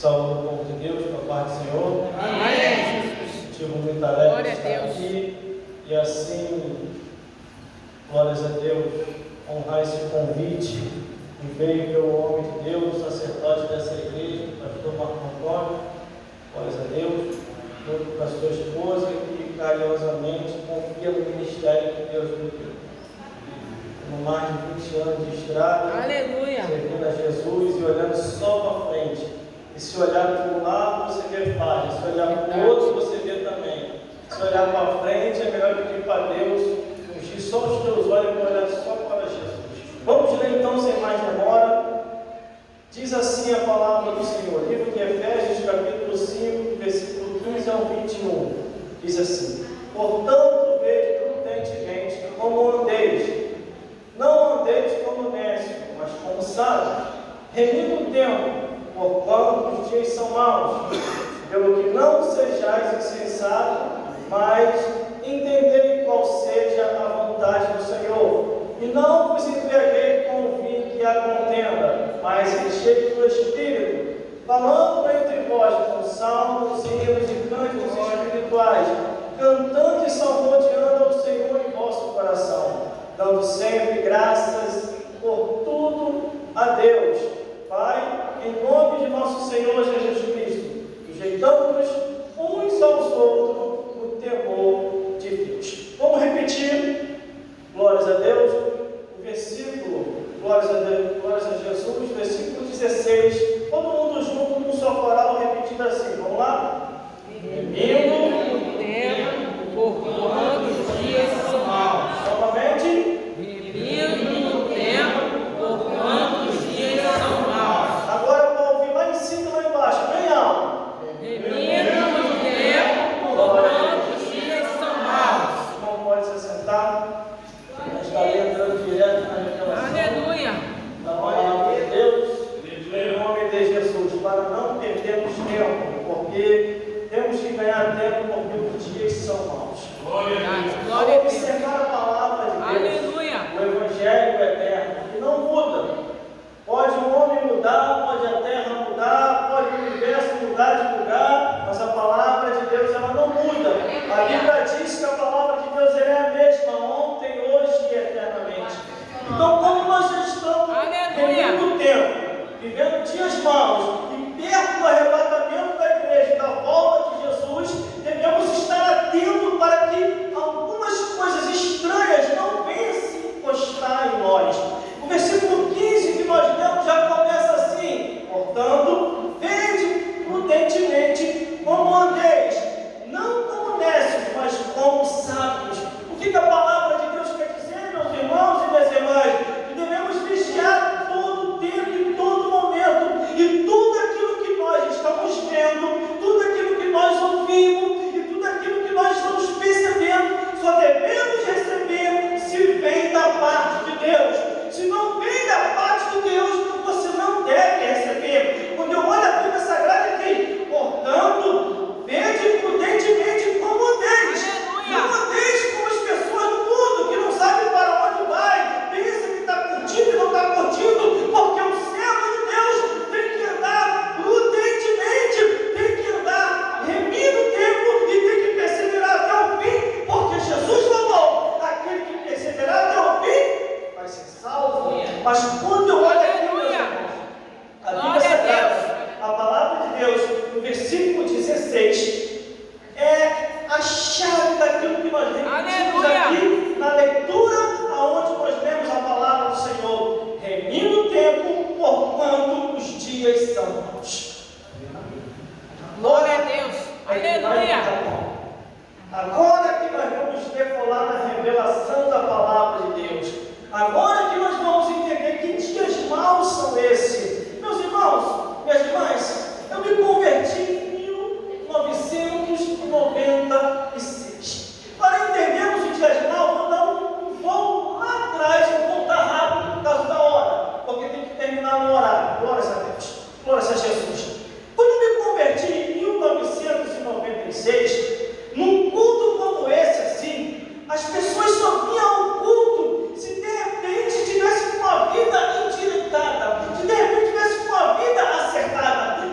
Saúde o povo de Deus, com a paz do Senhor. Amém. Tive muita alegre Glória de a estar Deus. aqui e assim, glórias a Deus, honrar esse convite que veio pelo homem de Deus, sacerdote dessa igreja, pastor Marco Antônio, glórias a Deus, junto com a sua esposa que carinhosamente confia no ministério que Deus me deu. Com mais de 20 anos de estrada, Aleluia. servindo a Jesus e olhando só para frente. E se olhar para um lado, você vê falha. Se olhar para o outro, você vê também. Se olhar para frente, é melhor pedir para Deus ungir só os teus olhos para olhar só para Jesus. Vamos ler então, sem mais demora. Diz assim a palavra do Senhor. Livro de Efésios, capítulo 5, versículo 15 ao 21. Diz assim: portanto, vede prudentemente como andeis. Não andeis como necios, mas como sábios, remindo o tempo, porquanto os dias são maus. Pelo que não sejais insensatos, mas entendei qual seja a vontade do Senhor. E não vos embriaguei com vinho que há contenda, mas enchei do Espírito, falando entre vós com salmos, hinos e cânticos espirituais, cantando e salmodiando ao Senhor em vosso coração, dando sempre graças por tudo a Deus, Pai, em nome de nosso Senhor Jesus Cristo, sujeitando-nos uns aos outros no temor de Deus. Vamos repetir, glórias a Deus, o versículo, glórias a Jesus, versículo 16, todo mundo junto num só coral, repetindo assim, vamos lá? Remindo o tempo, porquanto os dias são maus. Novamente. Remindo o tempo, porquanto os dias são maus. Agora para ouvir lá em cima e lá embaixo, bem alto. Remindo o tempo, porquanto os dias são maus. Não pode se assentar. Está entrando direto na revelação Aleluia. da palavra de Deus, em nome de Jesus, para não perdermos tempo, porque temos que ganhar tempo, porque os dias são maus. Glória a Deus. Vamos observar a palavra de Deus, Aleluia. o Evangelho eterno, que não muda. Pode o homem mudar, pode a terra mudar, pode o universo mudar de lugar, mas a palavra de Deus ela não muda. A Bíblia diz que a palavra de Deus ela é a mesma ontem, hoje e eternamente. Então, como nós já estamos vivendo o tempo, vivendo dias maus e perto do arrebatamento da igreja, da volta de Jesus, devemos estar atentos para que algumas coisas estranhas não venham se encostar em nós. O versículo 15 que nós lemos já começa assim: portanto, vede prudentemente como andeis, não como necios, mas como sábios. O que a palavra de Deus quer dizer, meus irmãos e minhas irmãs? Que devemos vigiar todo o tempo e todo momento, e tudo aquilo que nós estamos vendo, tudo aquilo que nós ouvimos e tudo aquilo que nós estamos percebendo, só devemos receber se vem da parte de Deus. Se não vem da parte de Deus, você não deve receber. Quando eu olho a Bíblia Sagrada aqui, portanto, vede prudentemente como andeis. Não andeis como as pessoas do mundo, que não sabem para onde vai, pensa que está curtindo e não está curtindo, porque o servo de Deus tem que andar prudentemente, tem que andar remindo o tempo e tem que perseverar até o fim, porque Jesus falou: aquele que perseverar até o fim vai ser salvo. Mas quando eu olho aqui, meus irmãos, a Bíblia Sagrada, a palavra de Deus, no versículo 16, é a chave daquilo que nós repetimos aqui na leitura, aonde nós lemos a palavra do Senhor: remindo o tempo, porquanto os dias são maus. Glória a Deus. Aleluia. Agora que nós vamos decolar na revelação da palavra de Deus, agora que nós vamos entender que dias maus são esses. Meus irmãos, minhas irmãs, eu me converti em 1996. Para entendermos os dias maus, vou dar um voo lá atrás, eu vou voltar rápido por causa da hora, porque tem que terminar no horário. Glórias a Deus, glórias a Jesus. Quando eu me converti em 1996, num culto como esse assim, as pessoas só vinham ao culto se de repente tivesse com a vida endireitada, se de repente tivesse com a vida acertada.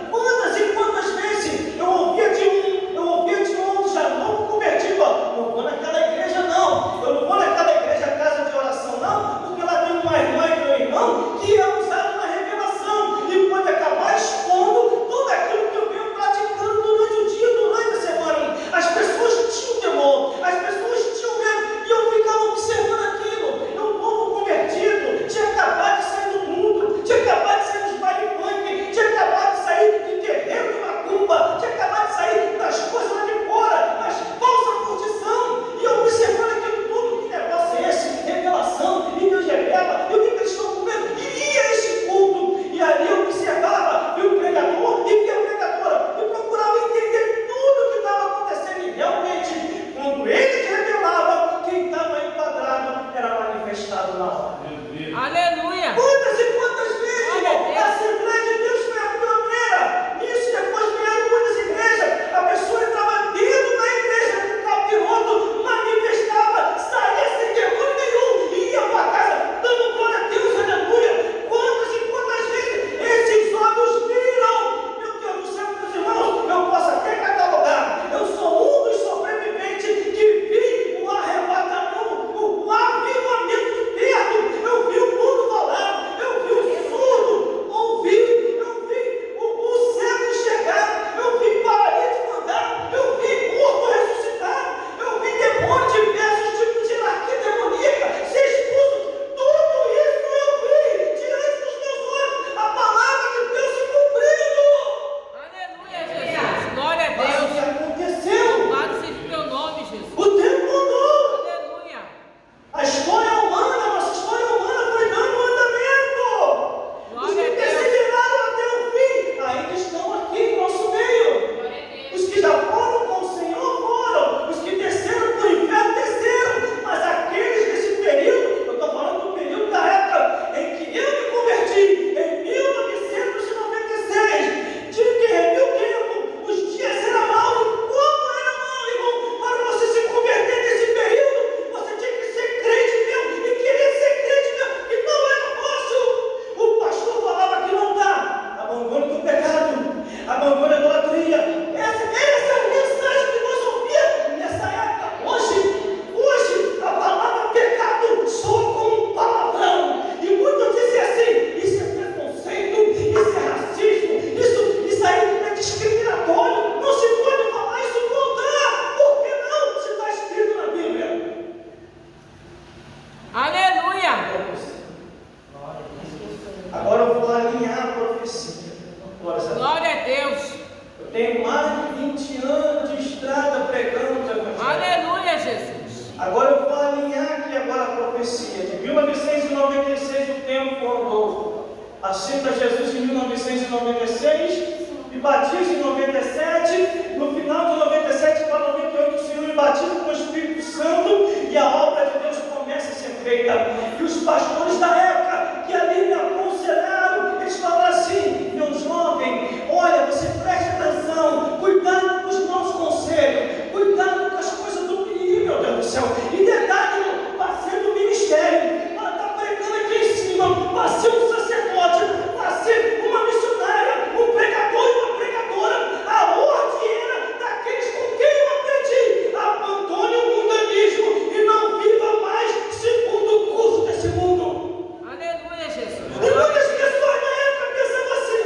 Tenho mais de 20 anos de estrada pregando o Evangelho. Aleluia, Jesus. Agora eu vou alinhar aqui agora a profecia. De 1996 o tempo andou. Aceita Jesus em 1996, me batizo em 97, no final de 97 para 98 o Senhor me batiza com o Espírito Santo e a obra de Deus começa a ser feita. E os pastores da época que ali me aconselharam, eles falaram assim: meu jovem, olha, você preste atenção, cuidado com os maus conselhos, cuidado com as coisas do perigo, meu Deus do céu. E detalhe, para ser do ministério, para estar pregando aqui em cima, para ser um sacerdote, para ser uma missionária, um pregador e uma pregadora, a ordem era daqueles com quem eu aprendi: abandone o mundanismo e não viva mais segundo o curso desse mundo. Aleluia, Jesus. E muitas pessoas na época pensavam assim: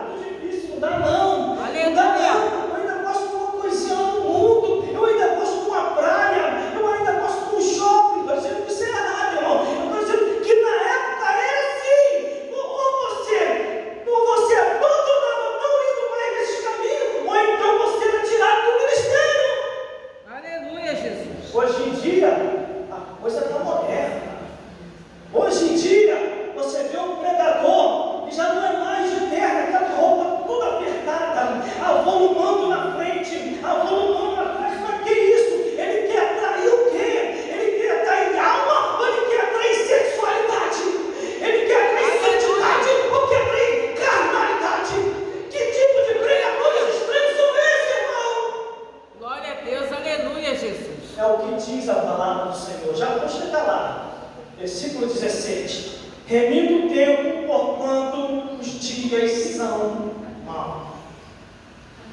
muito difícil, não dá não. Aleluia. Não dá não. Eu ainda gosto de uma coisinha no mundo, eu ainda gosto de uma praia, eu ainda gosto de um shopping. Estou dizendo que isso é errado, irmão. Eu estou dizendo que na época era assim: ou você abandonava, não indo para esses caminhos, ou então você era tirado do ministério. Aleluia, Jesus. Hoje em dia, a coisa está moderna. Hoje em dia, você vê um pregador e já não é mais de terra, está de roupa toda apertada, avolumando na frente, avolumando atrás. Mas que isso? Ele quer atrair o quê? Ele quer atrair alma ou ele quer atrair sexualidade? Ele quer atrair santidade ou quer atrair carnalidade? Que tipo de pregadores estranhos são esses, irmão? Glória a Deus. Aleluia, Jesus. É o que diz a palavra do Senhor. Já vou chegar lá. Versículo 17. Remindo o tempo, porquanto os dias são maus.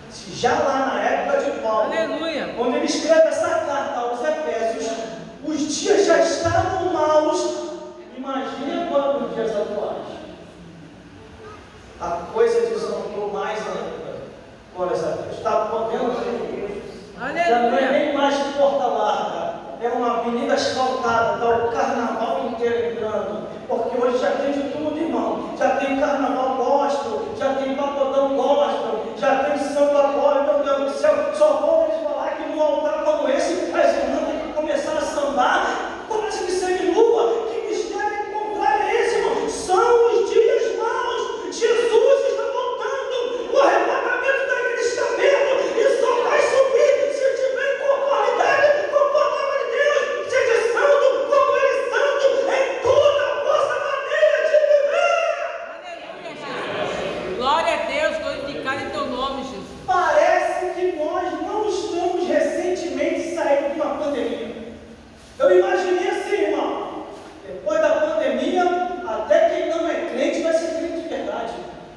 Se já lá na época de Paulo, Aleluia. quando ele escreve essa carta aos Efésios, os dias já estavam maus, imagine agora nos dias atuais. A coisa desandou mais ainda. Glórias a Deus. Está podendo ver? Já não é Aleluia. nem mais porta larga, é uma avenida asfaltada, está o carnaval inteiro entrando, porque hoje já tem de tudo, irmão. Já tem carnaval gospel, já tem pagodão gospel, já tem samba agora, meu Deus do céu. Só vou eles falar que num altar como esse, as irmãs têm que começar a sambar, quase que sem lua. Que mistério contrário é esse, irmão? São os dias maus. Jesus está voltando, o arrebatamento da igreja está perto e só vai subir se tiver em conformidade com a palavra de Deus. Seja santo como Ele é santo em toda a vossa maneira de viver. Aleluia, Jesus. Glória a Deus. Glorificado em teu nome, Jesus. Parece que nós não estamos recentemente saindo de uma pandemia. Eu imaginei assim, irmão, depois da pandemia, até quem não é crente vai ser crente de verdade.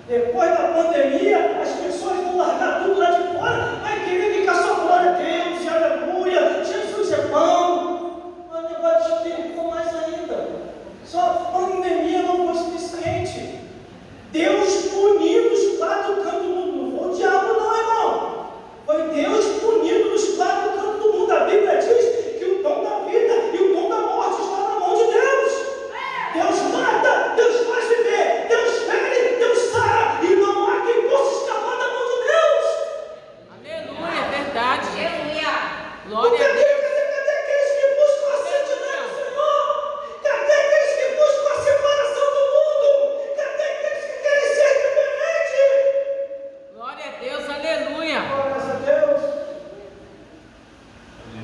Depois da pandemia, as pessoas vão largar tudo lá de fora, vai querer ficar só glória a Deus, e aleluia, Jesus é bom. Mas o negócio explicou mais ainda. Só a pandemia não foi suficiente. Deus puniu os quatro cantos do mundo. Não foi o diabo não, irmão. Foi Deus punindo os quatro cantos do mundo. A Bíblia diz que o dom da vida e o dom da morte está na mão de Deus. Deus mata, Deus faz viver, Deus fere, Deus sara, e não há quem possa escapar da mão de Deus. Aleluia. Verdade. Aleluia. Glória a Deus. Cadê aqueles que buscam a santidade do Senhor? Cadê aqueles que buscam a separação do mundo? Cadê aqueles que querem ser diferentes? Glória a Deus. Aleluia. Glórias a Deus.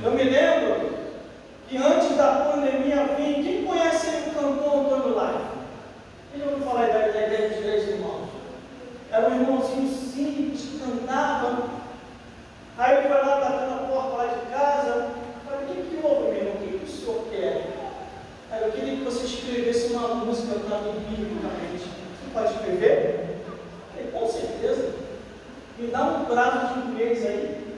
Eu me lembro que antes da pandemia vir, quem conhece o cantor Antônio Live? Quem já ouviu falar da ideia dos três irmãos? Era um irmãozinho simples que cantava. Aí ele foi lá batendo na porta lá de casa. Eu falei: o que houve, meu irmão? O que o senhor quer? Aí eu queria que você escrevesse uma música para mim biblicamente. Você pode escrever? Eu falei: com certeza. Me dá um prazo de um mês aí,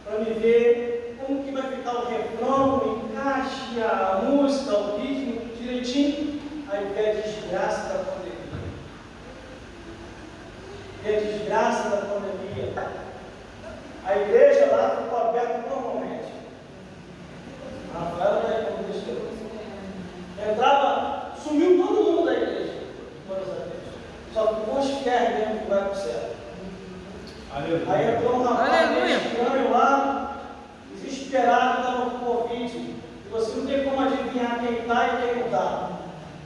para me ver como que vai ficar o refrão, o encaixe, a música, o ritmo, direitinho. Aí vem a desgraça da pandemia. Vem a desgraça da pandemia. A igreja lá ficou aberta normalmente. Rafael não é como deixou. Entrava, sumiu todo mundo da igreja. Só que os quer mesmo que vai para o céu. Aí entrou um rapaz estranho lá, desesperado, estava com Covid. E você não tem como adivinhar quem está e quem não está.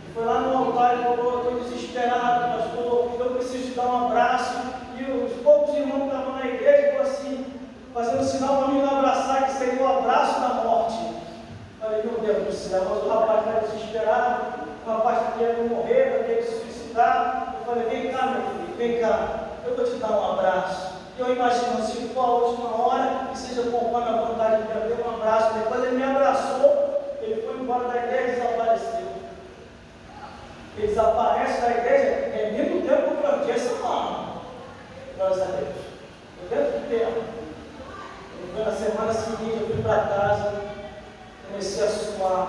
E foi lá no altar e falou: estou desesperado, pastor, eu preciso te dar um abraço. E os poucos irmãos que estavam na igreja ficou assim, fazendo sinal para mim não abraçar, que seria o abraço da morte. Eu falei: meu Deus do céu, mas o rapaz está desesperado, o rapaz está querendo morrer, está querendo se suicidar. Eu falei: vem cá, meu filho, vem cá, eu vou te dar um abraço. E eu imagino, se for a última hora, que seja conforme a vontade de Deus, deu um abraço. Depois ele me abraçou, ele foi embora da igreja e desapareceu. Ele desaparece da igreja, é mesmo tempo que eu tinha essa mão. Graças a Deus. Eu dentro do tempo. Na semana seguinte eu fui para casa, comecei a suar,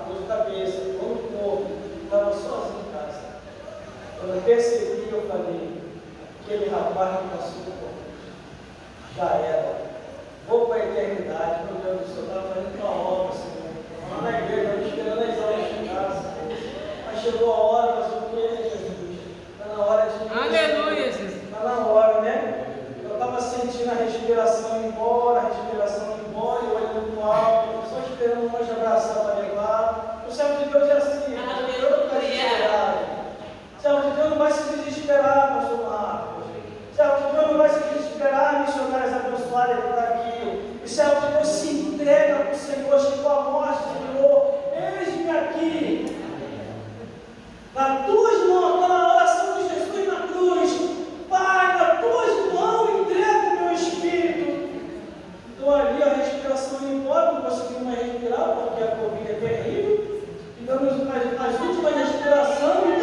dor de cabeça, dor no corpo, estava sozinho em casa. Quando eu percebi, eu falei: aquele rapaz que passou por mim, já era, vou para a eternidade, meu Deus do céu, estava fazendo uma obra, Senhor, lá na igreja, eu esperando as aulas de casa, mas chegou a hora, mas o que, Jesus? Está na hora de... Aleluia, Jesus. Está na hora, né? Eu estava sentindo a respiração indo embora, e olhando para o alto, só esperando o anjo abraçar para levar. O servo de Deus é assim, eu não estou desesperado. O servo de Deus não vai se desesperar, pastor Marcos. O servo de Deus não vai se desesperar, missionários abençoados por aqui. O servo de Deus se entrega para o Senhor, chegou a morte, Senhor, eis-me aqui. Nas tuas mãos, está na oração de Jesus na cruz. Pai, nas tuas mãos entrego o meu espírito. Então ali a respiração ia embora, não conseguimos mais respirar, porque a Covid é terrível. E damos as últimas respirações.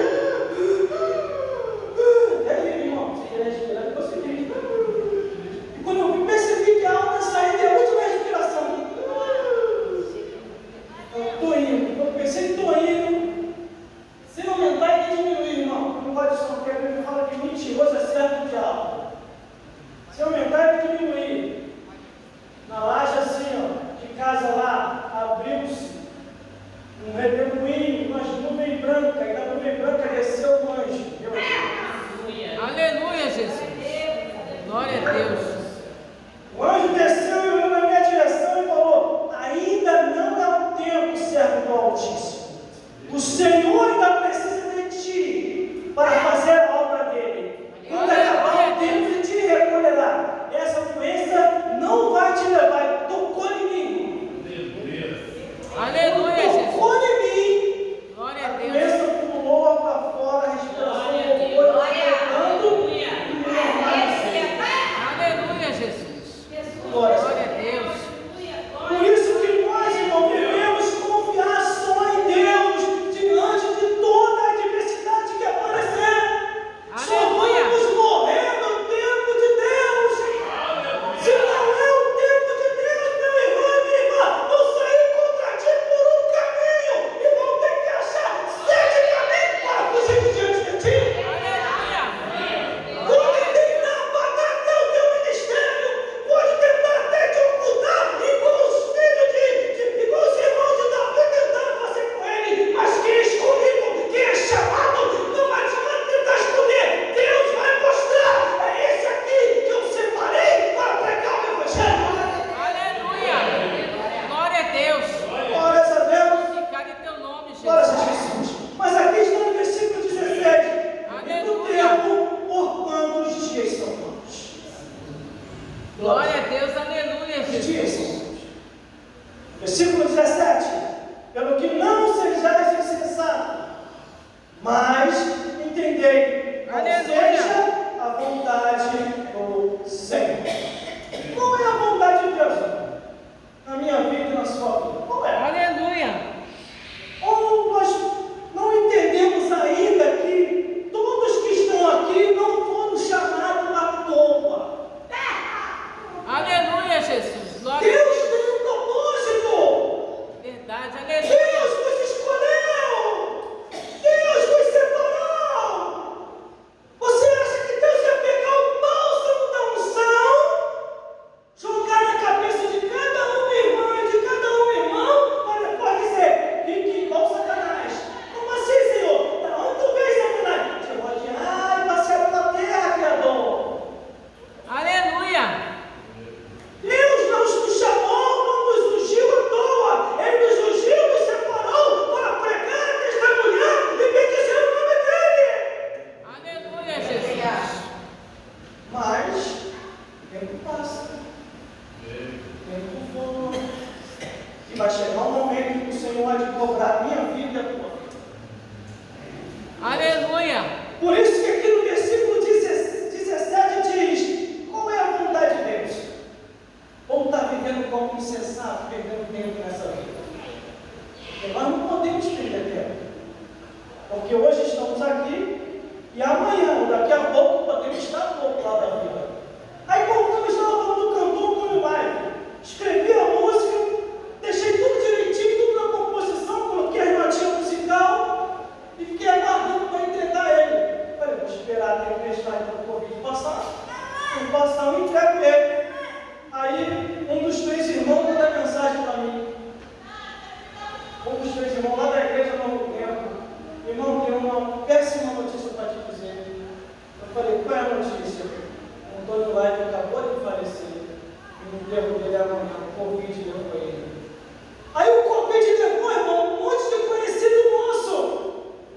Terrível, irmão. Você quer respirar, não consegui. E quando eu percebi que a alta saída é a última respiração. Eu estou indo. Eu pensei que estou indo. Se aumentar e diminuir, irmão. Não pode só porque a Bíblia fala que mentiroso é servo do diabo. Se aumentar e diminuir. Na laje assim, ó, de casa lá, abriu-se um redemoinho, umas nuvens brancas, e da nuvem branca desceu um anjo. Aleluia, Jesus. Glória a Deus. O anjo desceu e olhou na minha direção e falou: ainda não é o tempo, servo do Altíssimo. O Senhor ainda precisa de ti para fazer a obra dele. Quando acabar o tempo, ele te recolherá. Essa doença não vai te levar. Ele tocou em mim. Aleluia, Jesus. Tocou em mim. Glória a A Deus. doença pulou para fora, a respiração voltou, e me normalizei. Aleluia, Jesus. Glória a Glória a Deus. Por isso que nós, irmão, devemos confiar só em Deus diante de toda a adversidade que aparecer. Só vamos morrer no tempo de Deus. Se não é o tempo de Deus, meu irmão e minha irmã, vão sair contra ti por um caminho e vão ter que achar 7 caminhos para fugir de diante de ti. Pode tentar apagar até o teu ministério, pode tentar até te ocultar, igual os filhos igual os irmãos de Davi tentaram fazer com ele, mas quem é escolhido, quem é chamado, não adianta tentar escolher, Deus vai mostrar, é esse aqui que eu separei para pregar o Evangelho. Aleluia. Glória a Deus. Glória a Deus, Glorificado em teu nome, glória a Jesus. Jesus. Mas aqui está no versículo 16, e no tempo, por quando os dias são maus. Glória a Deus. Aleluia, Os Jesus. dias são maus. Versículo 17, pelo que não sejais insensatos, mas entendei qual Aleluia. seja a vontade do Senhor. Qual é a vontade de Deus, irmão? Na minha vida e na sua vida? Qual é? Aleluia. Ou nós não entendemos ainda que todos que estão aqui não foram chamados à toa. Aleluia, Jesus. Glória a Deus Deus. tem um propósito. Verdade. Aleluia. Deus nos escolheu. Deus nos separou. Você acha que Deus ia pegar o bálsamo da unção, jogar na cabeça de cada uma irmã e de cada uma irmã situação, entrego ele. Aí um dos 3 irmãos manda mensagem para mim. Um dos 3 irmãos lá da igreja do Novo Tempo. Irmão, tem uma péssima notícia para te dizer. Eu falei, qual é a notícia? O Antônio Live acabou de falecer. E no enterro dele amanhã, o Covid levou ele. Aí o Covid levou, irmão, um monte de conhecido nosso.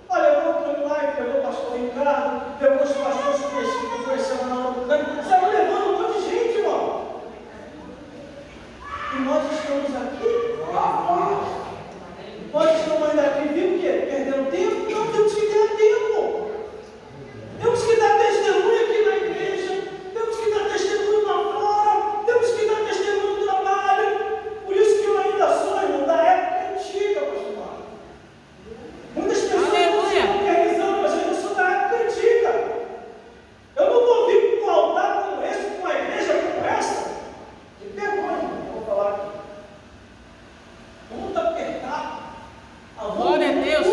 Olha, o Antônio Live pegou o pastor Ricardo, pegou os pastores que conheceram na aula do canto. Saiu levando um monte de gente, irmão. E nós estamos aqui. Nós estamos ainda aqui, viu o quê? Perdendo tempo? Não, temos que ganhar tempo. Temos que dar testemunho aqui na igreja. Temos que dar testemunho lá fora. Temos que dar testemunho no trabalho. Por isso que eu ainda sou, irmão, da época antiga, pastor Marcos. Muitas pessoas não estão realizando, mas eu não sou da época antiga. Eu não vou vir com um altar como esse, com uma igreja como essa. Que vergonha, vou falar aqui. Muito apertado. Glória a Deus.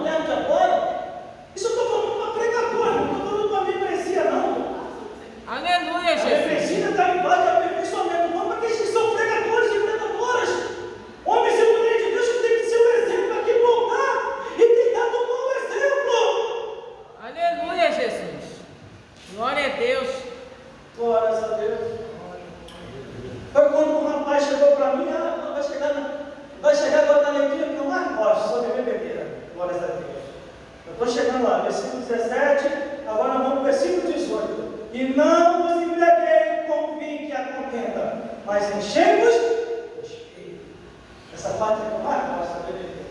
Aleluia. Isso eu estou falando para pregador, não estou falando para membresia, não. Aleluia, A membresia está em base de aperfeiçoamento. Vamos para aqueles que são pregadores e pregadoras. Homens e mulheres de Deus que tem que ser um exemplo para quem voltar e tentar tomar um exemplo. Aleluia, Jesus. Glória a Deus. Glórias a Deus. Foi quando um rapaz chegou para mim, vai chegar agora na leitura que eu mais gosto, sobre bebida. Glórias a Deus. Eu estou chegando lá, versículo 17, agora nós vamos para o versículo 18. E não vos embriaguei com vinho que a contenda, mas enchei-vos do Espírito. Essa parte é que eu mais gosto de beber.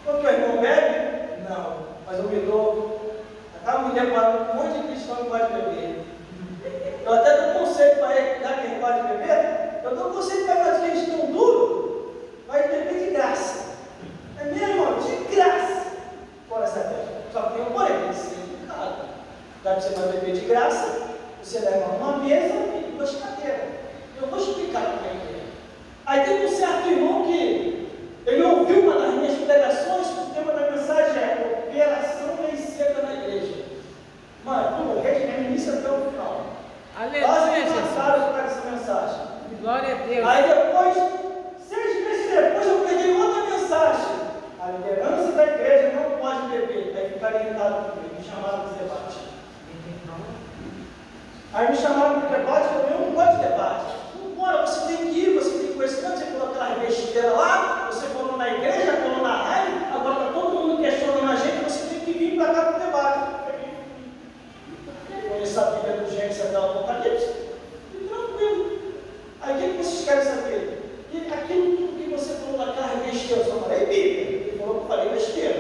Quando o irmão bebe? Não, mas eu me dou. Acabo me deparando com um monte de cristão que pode beber. Eu até dou conselho para ele, já que ele pode beber, eu dou conselho para ele, que eles estão duros, vai beber de graça. É mesmo, irmão? De graça. Bora saber. Só que tem um porém, tem que ser educado. Já que você vai beber de graça, você leva uma mesa e 2 cadeiras. Eu vou explicar como é que é. Aí tem um certo irmão que ele ouviu uma das minhas pregações, o tema da mensagem é Operação Lei Seca na Igreja. Mano, tu morrer de início até o final. Aleluia, Jesus. Passaram por essa mensagem. Glória a Deus. Aí depois, 6 meses depois, eu peguei outra mensagem. A liderança da igreja não pode beber. Aí ficaram irritados comigo, me chamaram para debate. Aí me chamaram para debate, eu não gosto de debate. Não pode, você tem que ir, você tem que conhecer. Quando você falou aquela besteira lá, você falou na igreja, falou na rádio, agora está todo mundo questionando a gente, você tem que vir para cá para o debate. Conhecer a Bíblia do Gênesis até o Apocalipse, e tranquilo. Aí o que vocês querem saber? E aquilo tudo que você falou naquela besteira, eu só falei Bíblia. Ele falou que eu falei besteira.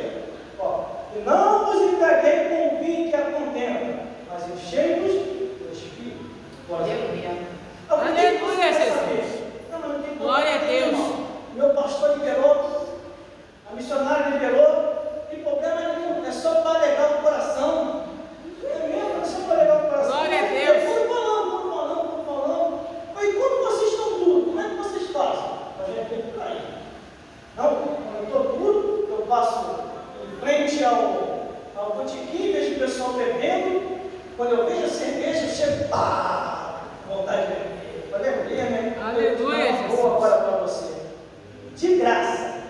Ó, e não vos embriaguei com o vinho que a contenda, mas enchei-vos do Espírito. Aleluia. Aleluia, Jesus. Glória a Deus. Meu pastor liberou, a missionária liberou, não tem problema nenhum, é só para alegar o coração. É mesmo, é só para alegar o coração. Glória a Deus. Foram falando. Aí quando vocês estão duros, como é que vocês fazem? A gente tem por aí. Não, quando eu estou duro, eu passo em frente ao botequim, vejo o pessoal bebendo. Quando eu vejo a cerveja, eu chego, vontade de beber. Pode beber, né? Aleluia, Jesus. Boa agora para você. De graça.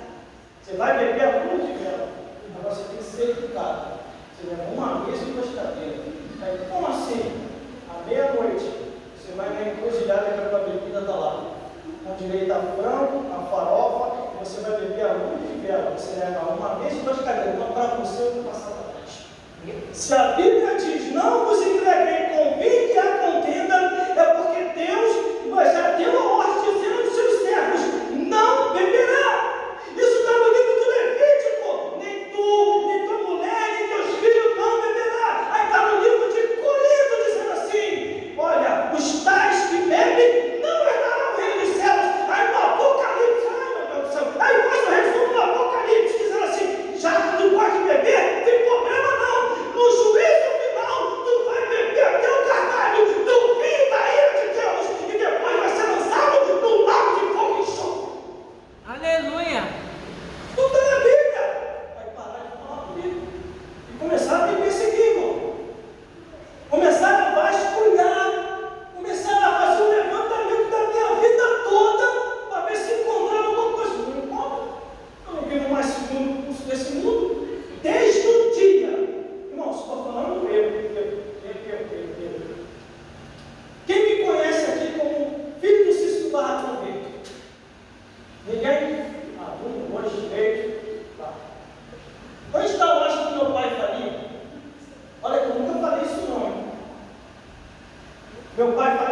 Você vai beber a luz de vela. Agora você tem que ser educado. Você leva uma mesa e 2 cadeiras. Aí, como assim? À meia-noite, você vai na encruzilhada que a tua bebida está lá. Com direito a frango, a farofa, e você vai beber a luz de vela. Você leva uma mesa e 2 cadeiras. Então, para você, eu vou passar para trás. Se a Bíblia diz, não vos entreguei com vinho que a contenda, é porque Deus já deu a ordem dizendo aos seus servos, não beberá. Isso está no livro do Levítico. Nem tu, nem tua mulher, nem teus filhos não beberá. Aí está no livro de Corinto dizendo assim, olha, os tais que bebem não herdarão o reino dos céus. Aí no Apocalipse, ai meu Deus do céu, aí faz o resumo do Apocalipse dizendo assim, já que tu pode beber, tem problema não. No juízo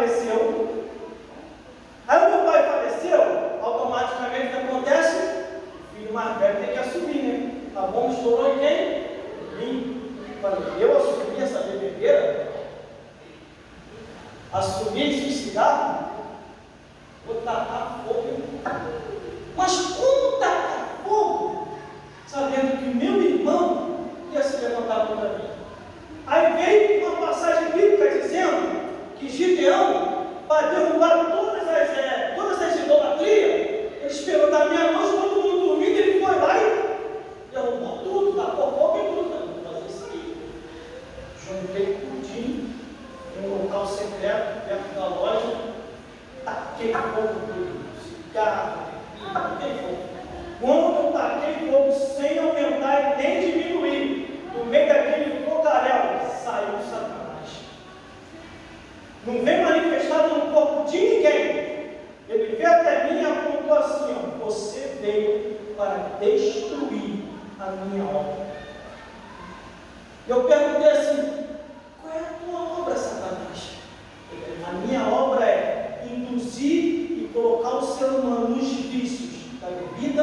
faleceu. Aí o meu pai faleceu, automaticamente o que acontece? O filho mais velho tem que assumir, né? A bomba estourou em quem? Em mim. Falei, eu assumi essa bebedeira? Assumi esse cigarro? Vou tacar fogo em mim. Mas como tacar fogo? Sabendo que o meu irmão ia se levantar contra mim. Aí veio uma passagem bíblica dizendo que Gideão, para derrubar todas as idolatrias, ele esperou da meia-noite, todo mundo dormindo, ele foi lá e derrubou tudo, tacou fogo em tudo. Vou fazer isso aí. Juntei tudinho em um local secreto, perto da loja, taquei fogo tudo, cigarro, taquei fogo. Quando eu taquei fogo sem aumentar e nem diminuir, no meio daquele fogaréu, saiu Satanás. Não vem manifestado no corpo de ninguém. Ele veio até mim e apontou assim, ó, você veio para destruir a minha obra. Eu perguntei assim, qual é a tua obra, Satanás? A minha obra é induzir e colocar o ser humano nos vícios da bebida,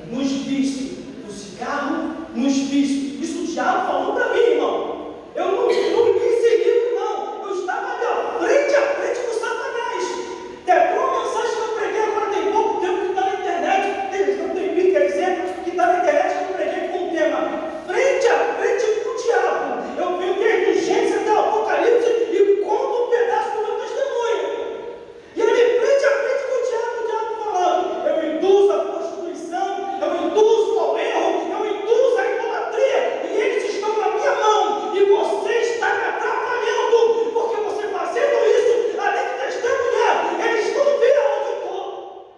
nos vícios do cigarro, nos vícios. Isso o diabo falou para mim, irmão. Eu não li esse livro, não. Eu estava ali, ó, frente a frente com Satanás. Tem uma mensagem que eu preguei agora tem pouco tempo que está na internet. Eles não têm vídeo, quer dizer, que está na internet que eu preguei com o tema frente a frente com o diabo. Eu venho desde Gênesis até o Apocalipse e conto um pedaço do meu testemunho. E ali, frente a frente com o diabo falando, eu induzo a prostituição, eu induzo ao erro, eu induzo a idolatria, e eles estão na minha mão, e você está me atrapalhando, porque você fazendo isso, além de testemunhar, eles vão ver aonde eu estou.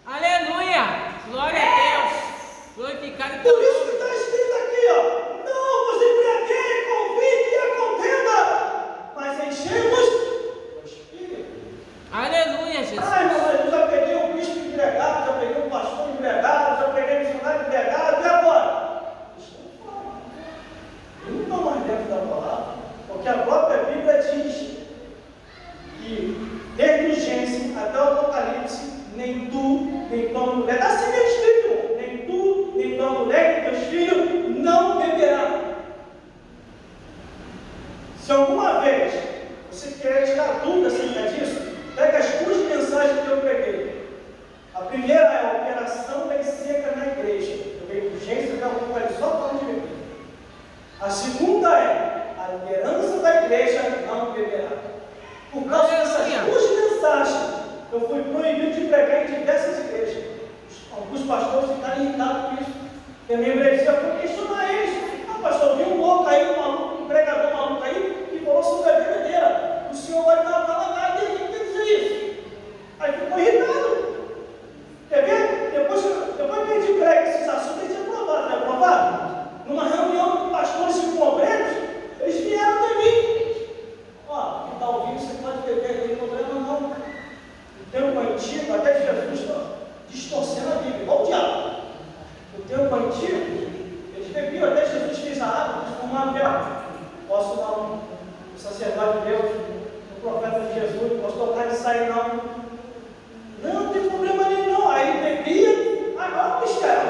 Aleluia! Glória a Deus! Glorificado em teu Por isso que nome. está escrito aqui, ó, não vos embriagueis com vinho e a contenda, mas enchemos o Espírito. Aleluia, Jesus. Ai, irmão, eu já peguei um bispo embriagado, já peguei um pastor embriagado, já peguei um missionário embriagado, e agora? Estou fora. Eu não estou mais dentro da palavra, porque a própria Bíblia diz que desde o Gênesis até o Apocalipse, nem tu, nem tua mulher, está assim mesmo escrito, nem tu, nem tua mulher, nem teus filhos não beberão. Se alguma vez você quer tirar dúvida acerca disso, pega as duas mensagens que eu preguei. A primeira é a operação lei seca na igreja. Eu veio do Gênesis até o Apocalipse só falando de bebida. A segunda é a liderança da igreja não beberá. Por causa dessas duas mensagens, eu fui proibido de pregar em diversas igrejas. Alguns pastores ficaram irritados com isso. E a minha igreja foi questionar eles. Ah, pastor, vi um louco aí, um pregador maluco aí, que falou sobre a bebedeira. O senhor vai estar lá, e ele tem que dizer isso. Aí ficou irritado. Quer ver? Depois que a gente prega esses assuntos, eles aprovaram, não é aprovado? Numa reunião com pastores e com obreiros, eles vieram até mim. Ó, quem está ouvindo, você pode beber, não tem problema não. O tempo antigo, até Jesus está distorcendo a Bíblia, igual o diabo. O tempo antigo, eles bebiam, até Jesus fez a água, transformaram em água. Posso dar um sacerdote de Deus, um profeta de Jesus, não posso tocar de sair não. Não tem problema nenhum não. Aí ele bebia, agora o mistério.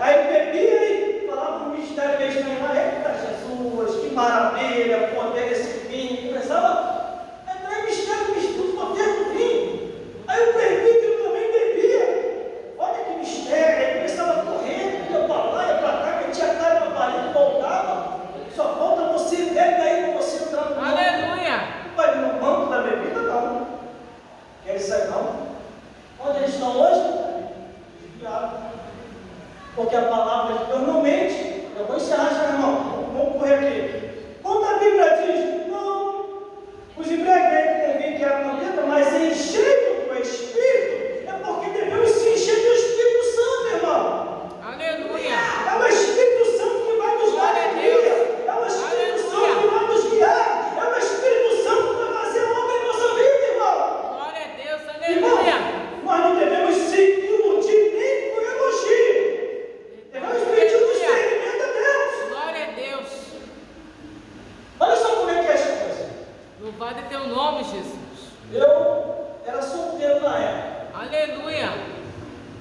Aí ele bebia e falava um mistério meio estranho lá, eita Jesus, que maravilha, o poder desse vinho. Começava a entrar em mistério, o poder do vinho. Aí o presbítero também bebia. Olha que mistério, ele começava a correr, ia para lá, ia para cá, metia a cara na parede, voltava. Só falta você beber aí para você entrar no banco. Aleluia! Vai no banco da bebida, não. Quer sair não? Onde eles estão hoje? Desviados. Porque a palavra de Deus não mente. Eu vou encerrar já, irmão. Vamos correr aqui. Quando a Bíblia diz, não, os embriagueis com vinho que é a contenda, mas enchendo do Espírito, é porque devemos se encher do Espírito Santo, irmão. Aleluia! É o Espírito Santo que vai nos dar Glória a alegria. Deus. É o Espírito Aleluia. Santo que vai nos guiar. É o Espírito Santo que vai fazer a obra em nossa vida, irmão. Glória a Deus, Irmão, aleluia! nós não devemos se iludir nem com elogio. Devemos pedir discernimento a Deus. Glória a Deus! Olha só como é que é as coisas. Louvado é teu nome, Jesus. Eu era solteiro na época. Aleluia.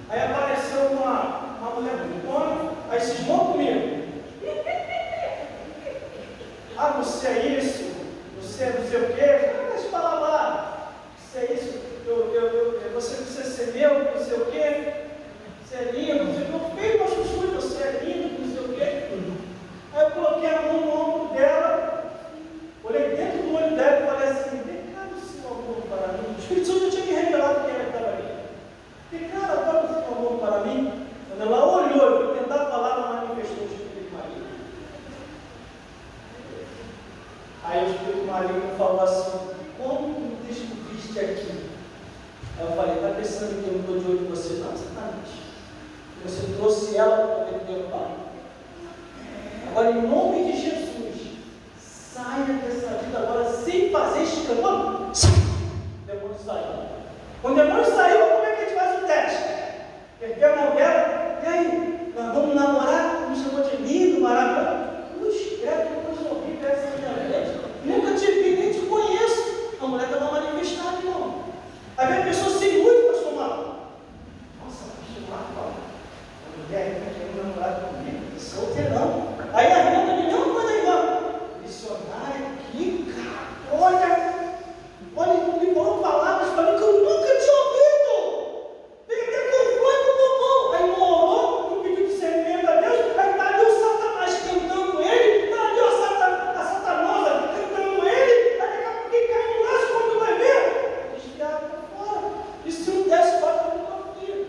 Aí apareceu uma mulher bonitona, aí cismou comigo. Ah, você é isso, você é não sei o quê. Ah, deixa eu falar lá. Você é isso, você precisa ser meu, não sei o quê. Você é lindo, você é meu filho, mas chuchu, você é lindo, não sei o quê. Aí eu coloquei a mão no ombro dela, olhei dentro do olho dela e falei assim: declara o seu amor para mim. O Espírito Santo já tinha me revelado quem era que estava ali. Declara agora o seu amor para mim. Quando ela olhou, eu fui tentar falar, ela manifestou o Espírito maligno. Aí o Espírito maligno falou assim: como me descobriste aqui? Aí eu falei: está pensando que eu não estou de olho em você? Não, exatamente. Você trouxe ela para poder me derrubar. Agora, em nome de Jesus, saia dessa vida agora sem fazer escândalo. O demônio saiu. Quando o demônio saiu, como é que a gente faz o teste? Ergueu a mão dela, e aí? Nós vamos namorar? Me chamou de lindo, maravilhoso. Puxa, é que coisa horrível essa minha vez. Nunca te vi, nem te conheço. A mulher estava manifestada, irmão. Aí vem a pessoa sem luz, pastor Marco. Nossa, pastor Marco, a mulher está querendo namorar comigo, solteirão. Aí a irmã também, não, mas a irmã, missionária, que cara, olha, me falou palavras para mim que eu nunca tinha ouvido. Veio até com fome no bombom. Aí não orou, não pediu discernimento a Deus. Aí está ali o Satanás cantando ele, está ali a Satanosa cantando ele. Aí daqui a pouco cai no laço, quando vai ver, desviado para fora. E se não desse, pode para o filho.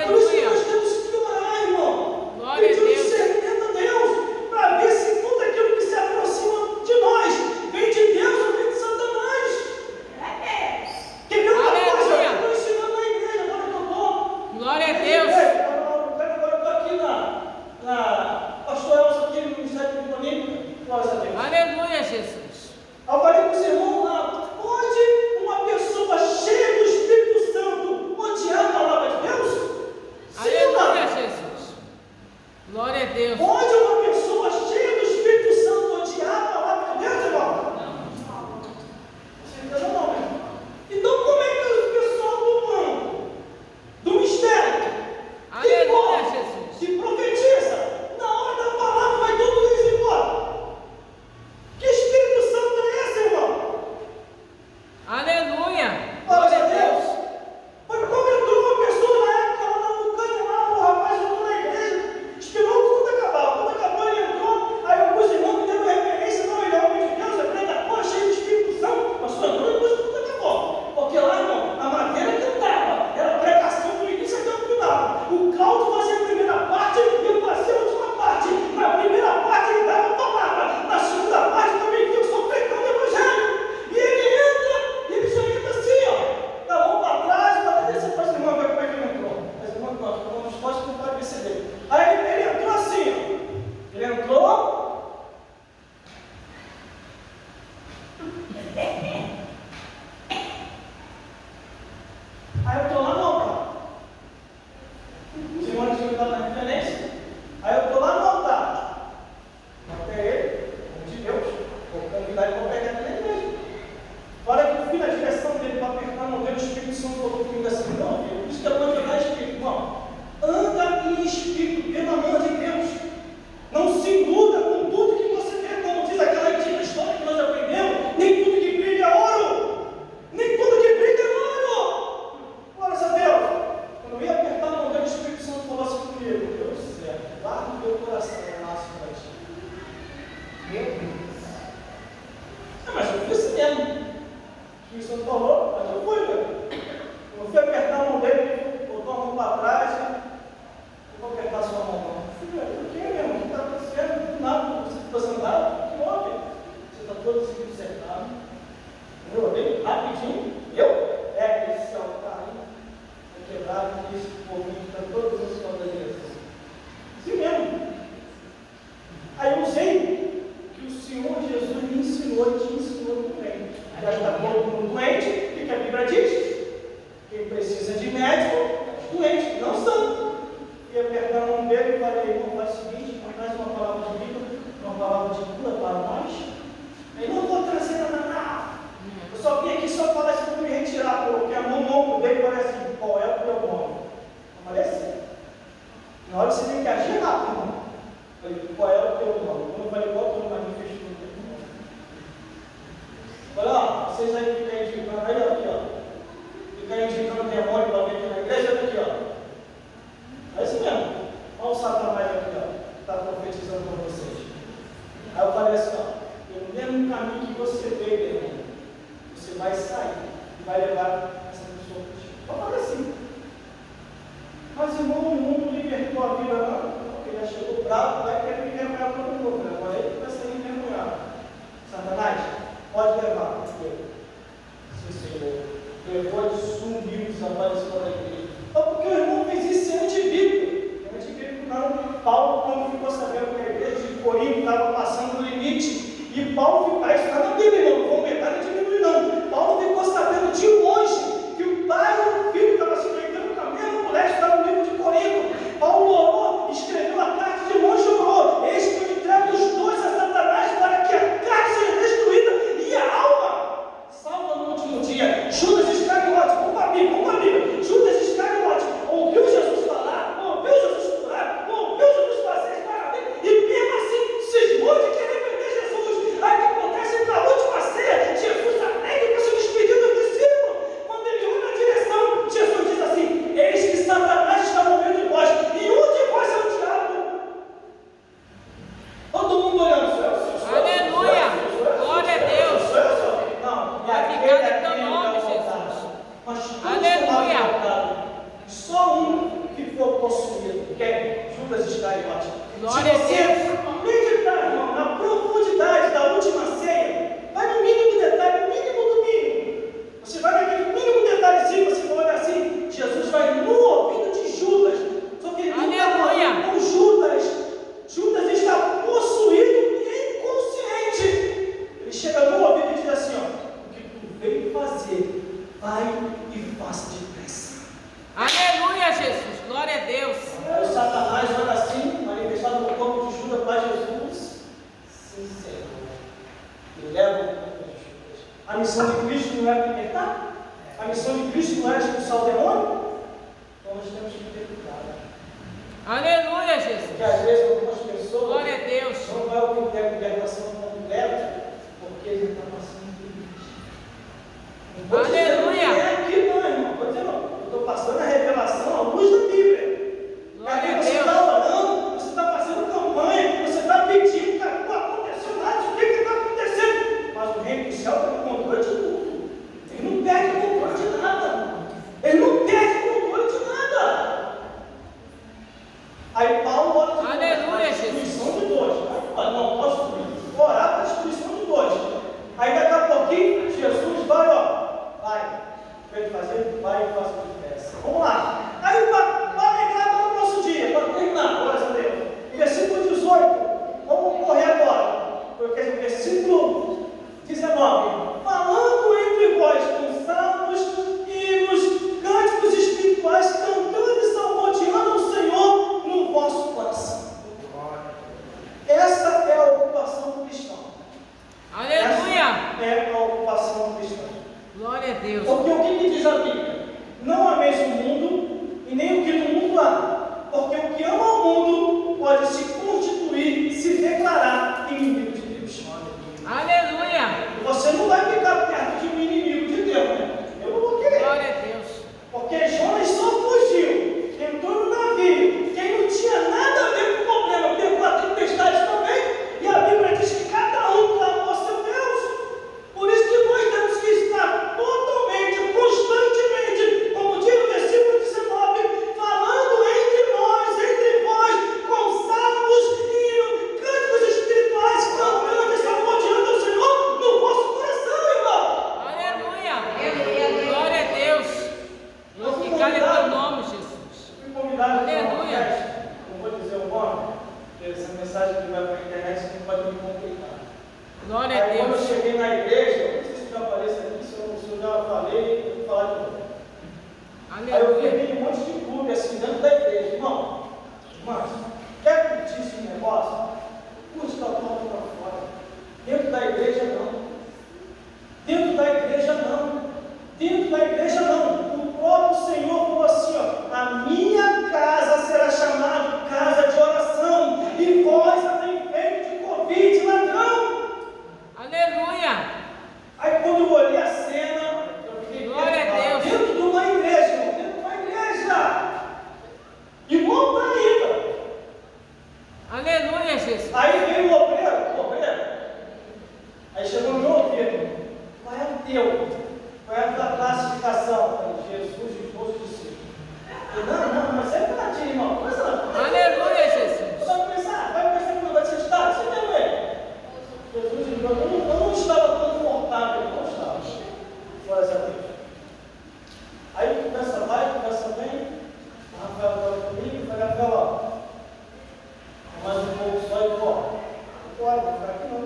Por isso que nós temos que orar, irmão. Glória a Deus. Discernimento a Deus, para ver se tudo aquilo que se aproxima de nós vem de Deus ou vem de Satanás. Quer ver uma coisa? Eu estou ensinando na igreja, agora que eu estou. Glória a Deus. Agora eu estou aqui na Pastor Elcio, aqui no Ministério do Comigo. Glória a Deus. Aleluia, Jesus. Eu falei para os irmãos lá: pode uma pessoa cheia do Espírito Santo odiar a palavra de Deus? Sim ou não? Aleluia, Jesus. Glória a Deus. Pode uma pessoa cheia do Espírito Santo odiar a palavra de Deus, irmão? Não. Certeza não, meu irmão. Então, como é que o pessoal do mistério, Aleluia, Jesus. que profetiza, na hora da palavra vai tudo isso embora? Que Espírito Santo é esse, irmão? Aleluia. Glória a Deus. Mas como entrou uma pessoa na época lá no Bucane, lá, o rapaz entrou na igreja, esperou o culto acabar. O culto acabou, ele entrou, aí alguns irmãos me deram referência: não, ele é homem de Deus, é pregador, cheio de Espírito Santo. Mas só entrou depois do culto acabou. Porque lá, irmão, a madeira cantava, era pregação do início até o final. O Cláudio fazia a primeira parte e eu fazia a última parte. Na primeira parte ele dava a palavra, na segunda parte também eu sou pregando o evangelho. E ele entra, e ele já entra assim, ó, da mão para trás, para descer para as irmãs, ver como é que ele entrou. As irmãs não, as costas não podem perceber. Aí ele entrou assim, ó. Ele entrou. Aí eu estou lá no altar. Os irmãos tinham dado na referência. Aí eu estou lá no altar. Até ele, como de Deus, vou convidar ele para pregar na igreja. A hora que eu fui na direção dele para apertar a mão dele, o Espírito Santo falou comigo assim: não, filho, isso que é para jogar Espírito, irmão. Anda em Espírito, pelo amor de Deus. Não se iluda com tudo que você vê, como diz aquela antiga história que nós aprendemos. Nem tudo que brilha é ouro. Nem tudo que brilha é ouro. Glória a Deus. Quando eu ia apertar a mão dele, o Espírito Santo falou assim comigo: Deus do céu, guarda o teu coração, eu nasço para ti. Meu Deus. Mas eu fiz isso mesmo. O Espírito Santo falou, mas eu fui, meu. Eu fui apertar a mão dele, botou a mão para trás. Eu vou apertar a sua mão, não. Por que, meu irmão? O que está acontecendo? Do nada, você ficou sentado? Que houve? Você está todo seguido sentado. Eu olhei rapidinho. Esse altar aí foi quebrado, e esse povinho está todo mundo se da direção. Sim mesmo. Aí eu usei que o Senhor Jesus me ensinou, te ensinou também. Já está todo mundo doente, o que a Bíblia diz? Quem precisa de médico é os doentes, não santo. E apertar a mão dele e falei: irmão, faz o seguinte, traz uma palavra de vida, uma palavra de cura para nós. Aí não vou trazer nada, não. Eu só Paulo ficou, isso está na Bíblia, irmão, não vou aumentar nem diminuir não. Paulo ficou sabendo de longe que o pai e o filho estavam se deitando com a mesma mulher que estava no livro de Corinto. Paulo orou, escreveu a carta de longe, orou: eis que eu entrego os dois a Satanás para que a carne seja destruída e a alma salva no último dia. Judas Iscariote, vamos para a Bíblia, Judas Iscariote ouviu Jesus falar, ouviu Jesus curar, ouviu Jesus fazer as maravilhas e mesmo assim cismou de querer prender Jesus. Aí o que acontece na última ceia? Jesus alegre para se despedir do discípulo. Quando ele olha na direção, Jesus diz assim: eis que Satanás está no meio de vós, e um de vós é o diabo. Todo mundo olhando, Aleluia! Glória a Deus! Não, Glorificado é teu nome, Jesus. Mas Aleluia! só um que foi possuído, que é Judas Iscariote. Glória a Se você meditar, irmão, na profundidade da última ceia, vai no mínimo detalhe, no mínimo do mínimo. Você vai naquele mínimo detalhezinho, você vai olhar assim, Jesus vai no ouvido de Judas. Só que ele não está falando com Judas. Judas está possuído e inconsciente. Ele chega no ouvido e diz assim: ó, o que tu veio fazer, vai e faça depressa. Aleluia, Jesus! Glória a Deus! Aí o Satanás olha assim, manifestado no corpo de Judas para Jesus. Sim, Senhor. E leva o corpo de Judas. A missão de Cristo não é libertar? A missão de Cristo não é expulsar o demônio? Então nós temos que ter cuidado. Aleluia, Jesus! Porque às vezes algumas pessoas Glória a Deus! não vai obter a libertação completa porque ele está passando por isso. Não vou dizer Aleluia! que é aqui não, irmão. Vou dizer não. Eu estou passando a revelação à luz da Bíblia. Glória a Você Deus! está orando, você está fazendo campanha, você está pedindo, cara, não aconteceu nada, o que está acontecendo? Mas o reino do céu tem o controle de tudo. Ele não perde o controle de nada. Ele não perde o controle de nada. Aí Paulo ora Aleluia, a destruição de dois. Aí, não posso orar para a destruição de dois. Aí daqui a pouquinho, Jesus vai, vai. Vai fazer, vai e faça o que peça. Vamos lá. Aí para entrar para o nosso dia, para terminar, glórias a Deus. Versículo 18. Vamos correr agora. Porque o versículo 19. Falando entre vós com salmos, hinos, cânticos espirituais, cantando e salmodiando o Senhor no vosso coração. Essa é a ocupação do cristão. Aleluia! Essa é a ocupação do cristão. Glória a Deus! Porque o que diz a Bíblia? Não ameis o mundo e nem o que no mundo há. Porque o que ama o mundo pode se constituir, se declarar inimigo de Deus. Aleluia! E você não vai ficar perto de um inimigo de Deus, né? Eu não vou querer. Glória a Deus! Porque Jonas só fugiu, entrou no navio. Quem não tinha nada a ver com o problema, pegou a tempestade também. E a Bíblia diz que cada um clamou ao seu Deus. Por isso que nós temos que estar totalmente, constantemente, como diz o versículo 19, falando entre nós, entre vós, com salmos, hinos, cânticos espirituais, cantando e salmodiando ao Senhor no vosso coração, irmão. Aleluia! Glória a Deus! Glorificado é teu nome, Jesus! Fui convidado para uma Aleluia. festa, não vou dizer o nome, porque essa mensagem que vai para a internet não pode me complicar. Glória a Aí quando eu Deus! cheguei na igreja, não sei se já aparece aqui, se eu já falei, eu vou falar de novo. Aí eu Aleluia! peguei um monte de clube assim dentro da igreja, irmão. Irmãos, quer curtir esse negócio? Curte da porta para fora. Dentro da igreja não. Dentro da igreja não. Dentro da igreja não. O próprio Senhor falou assim: ó, a minha casa será chamada casa de oração, e vós a tem feito de Covid, ladrão. Aleluia! Aí quando eu olhei a cena, eu fiquei Glória a Deus. dentro de uma igreja, irmão, dentro de uma igreja. Igual para ainda. Aleluia, Jesus! Aí veio o obreiro. Aí chegou no meu ouvido: qual é o teu? Qual é a tua classificação? Eu falei: Jesus e esposo de si. Não, mas é para ti, irmão. Começa não. Aleluia, Jesus! Vai pensar que não vai ser estado? Você tem ele. Jesus e esposo. Eu não estava confortável, não estava. Glórias a Deus. Aí conversa vai, conversa vem. A Rafael estava comigo, eu falei: Rafael, ó, mais um pouco só e vou. Não pode, não ficar aqui não.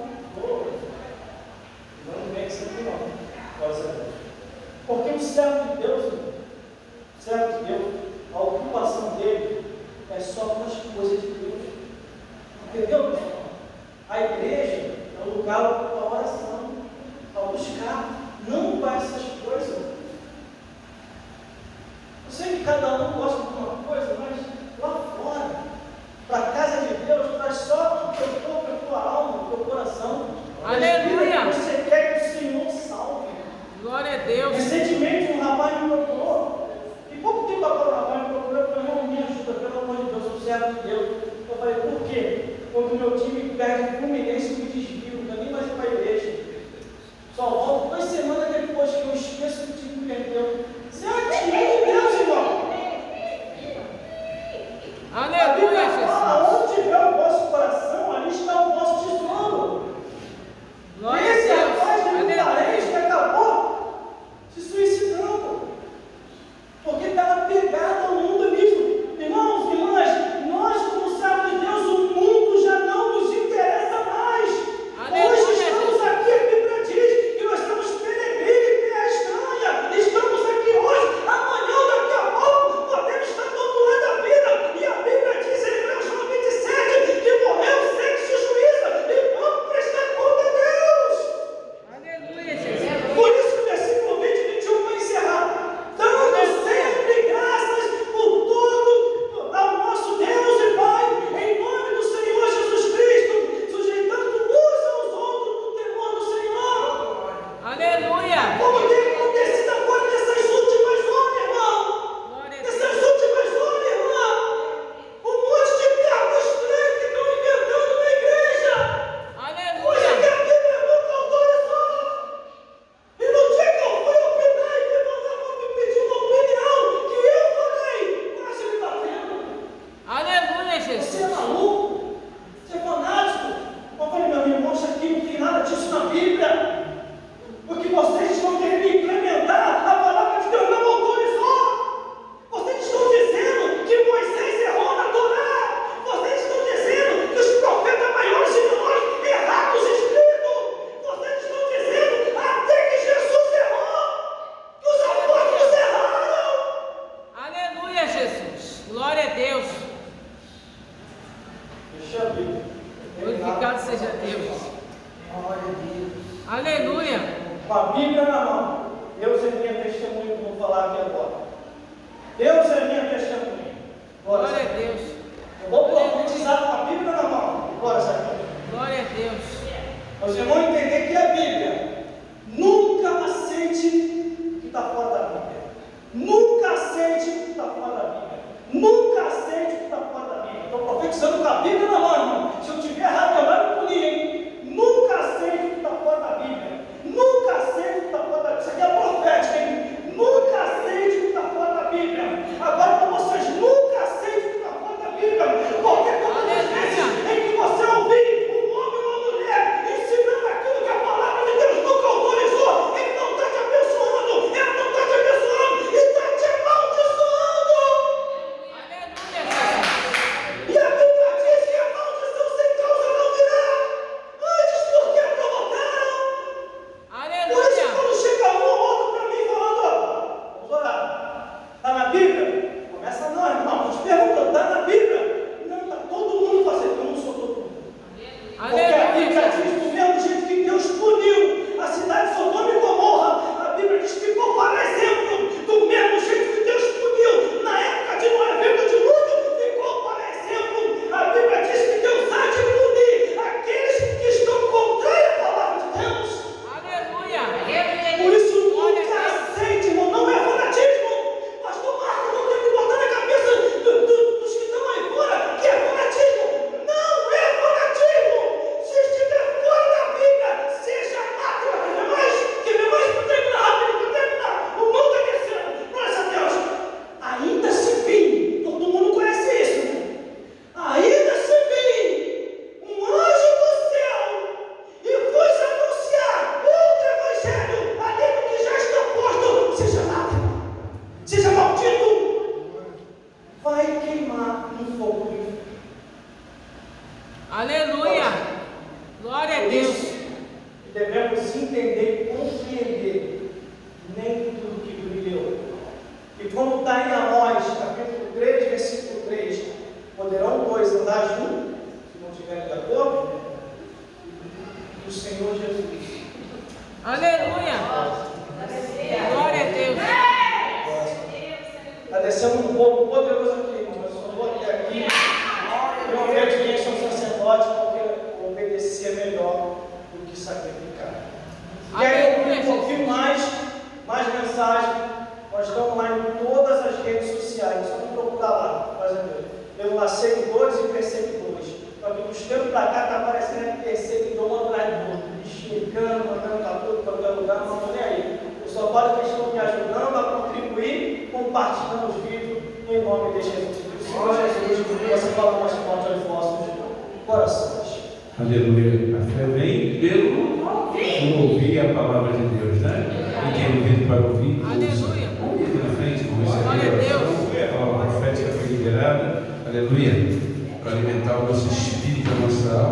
Glória a Deus. Recentemente um rapaz me procurou, e pouco tempo agora o rapaz me procurou e falou: irmão, me ajuda, pelo amor de Deus, sou servo de Deus. Eu falei: por quê? Quando o meu time perde o Fluminense, eu me desvio, não nem mais ir para a igreja. Só volto 2 semanas depois que eu esqueço que o time perdeu. Você é time de Deus, irmão. A Bíblia Aleluia, fala: Jesus. onde tiver o vosso coração, ali está o vosso tesouro. Glória a Esse Deus. rapaz teve um Aleluia. parente que acabou se suicidando, porque estava pegado ao mundo mesmo. Irmãos, irmãs, nós como servos de Deus, o mundo já não nos interessa mais. Aleluia, Hoje estamos Jesus. aqui, a Bíblia diz que nós estamos peregrinos em terra estranha. Estamos aqui hoje, amanhã ou daqui a pouco podemos estar do outro lado da vida. E a Bíblia diz em Hebreus 9:27 que morreu sem se juízo e vamos prestar conta a Deus. Aleluia, Jesus. Por isso que o versículo 20 e 21 vai encerrar. Dando sempre graças por tudo ao nosso Deus e Pai, em nome do Senhor Jesus Cristo, sujeitando uns aos outros no temor do Senhor. Aleluia. Como tem acontecido agora nessas últimas horas, irmão. Glória a Nessas Deus. últimas horas, irmão. Um monte de cargo estranho que estão inventando na igreja. Coisa que Aleluia. a Bíblia nunca autorizou. E no dia que eu fui opinar e que mandavam me pedir uma opinião, que eu falei, quase me batendo. Aleluia, Você é Jesus. maluco? Você é fanático? Eu falei: meu irmão, isso aqui não tem nada disso na Bíblia. Porque vocês estão querendo implementar a palavra de Deus não autorizou. Vocês estão dizendo que Moisés errou na Torá. Vocês estão dizendo que os profetas maiores de nós erraram os escritos. Vocês estão dizendo até que Jesus errou, que os apóstolos erraram. Aleluia, Jesus. Glória a Deus. Deixa eu ver. Glorificado seja Deus. Glória a Deus. Aleluia. Com a Bíblia na mão, Deus é minha testemunha, vou falar aqui agora. Deus é minha testemunha. Glória a Deus. Eu vou profetizar com a Bíblia na mão. Glória a Deus. Glória a Deus. Vocês vão entender que a Bíblia, nunca aceite o que está fora da Bíblia. Nunca aceite o que está fora da Bíblia. Nunca aceite o que está fora da Bíblia. Estou profetizando com a Bíblia na mão, irmão. Se eu tiver errado, eu vai me punir, hein? Nunca aceite o que está fora da Bíblia. Nunca aceite o que está fora da Bíblia. Isso aqui é profético, hein? Nunca aceite o que está fora da Bíblia. Agora, para vocês, nunca aceite o que está fora da Bíblia. Porque todas as vezes em que você ouvir um homem ou uma mulher ensinando aquilo que a palavra de Deus nunca autorizou, ele não está te abençoando, ela não está te abençoando e está te amaldiçoando. Aleluia, Jesus. E a Bíblia diz que a maldição sem causa não virá. Antes, porque a provocaram. Por isso, Aleluia. quando chega um ou outro para mim falando: ó, vamos orar, está na Bíblia? Começa não, irmão, eu te pergunto, está na Bíblia? Não, está todo mundo fazendo, eu não sou todo mundo. Porque a Bíblia Aleluia. diz, do mesmo jeito que Deus puniu a cidade de Sodoma e Gomorra, a Bíblia diz que ficou para exemplo, do mesmo jeito que Deus puniu na época de Noé, época de luto, ficou para exemplo. A Bíblia diz que Deus há de punir aqueles que estão contrários à palavra de Deus. Aleluia. Por isso, Glória a nunca Deus. aceite, irmão, não é fanatismo. Pastor Marcos não tem que botar na cabeça dos que estão aí fora que é fanatismo. Não é fanatismo. Se estiver fora da Bíblia, seja máquina. Quer ver mais? Para terminar rápido, para terminar. O mundo está crescendo. Glória a Deus. Ainda se vir, todo mundo conhece isso, né? Ainda se vir um anjo do céu e vos anunciar outro evangelho, além do que já está posto, seja nada, seja maldito, vai queimar no fogo do inferno. Aleluia. Glória a Por Deus. isso, devemos entender e compreender nem tudo que brilhou. E como está em Amós, capítulo 3, versículo 3, poderão dois andar juntos, se não tiverem de acordo, do Senhor Jesus. Aleluia. Glória a Deus. Está descendo um pouco poderoso aqui, irmão. Eu só vou até aqui. Eu não vejo quem são sacerdotes, porque obedecer é melhor do que sacrificar. E aí eu vou um pouquinho mais Nós estamos lá em todas as redes sociais, só me procurar lá, por exemplo. Temos lá seguidores e perseguidores. Só que dos tempos para cá está aparecendo perseguidor um atrás do outro, me xingando, mandando para tudo, para todo lugar, não estou nem aí. Eu só falo que estão me ajudando a contribuir, compartilhando os vídeos, em nome de Jesus. Que o Senhor Jesus possa falar mais forte aos vossos corações. Aleluia. A fé vem pelo ouvir a palavra de Deus, né? E quem ouvido para ouvir, Aleluia. vamos ir na frente, vamos Glória a Deus. a palavra profética foi liberada. Aleluia. Para alimentar o nosso espírito, a nossa alma.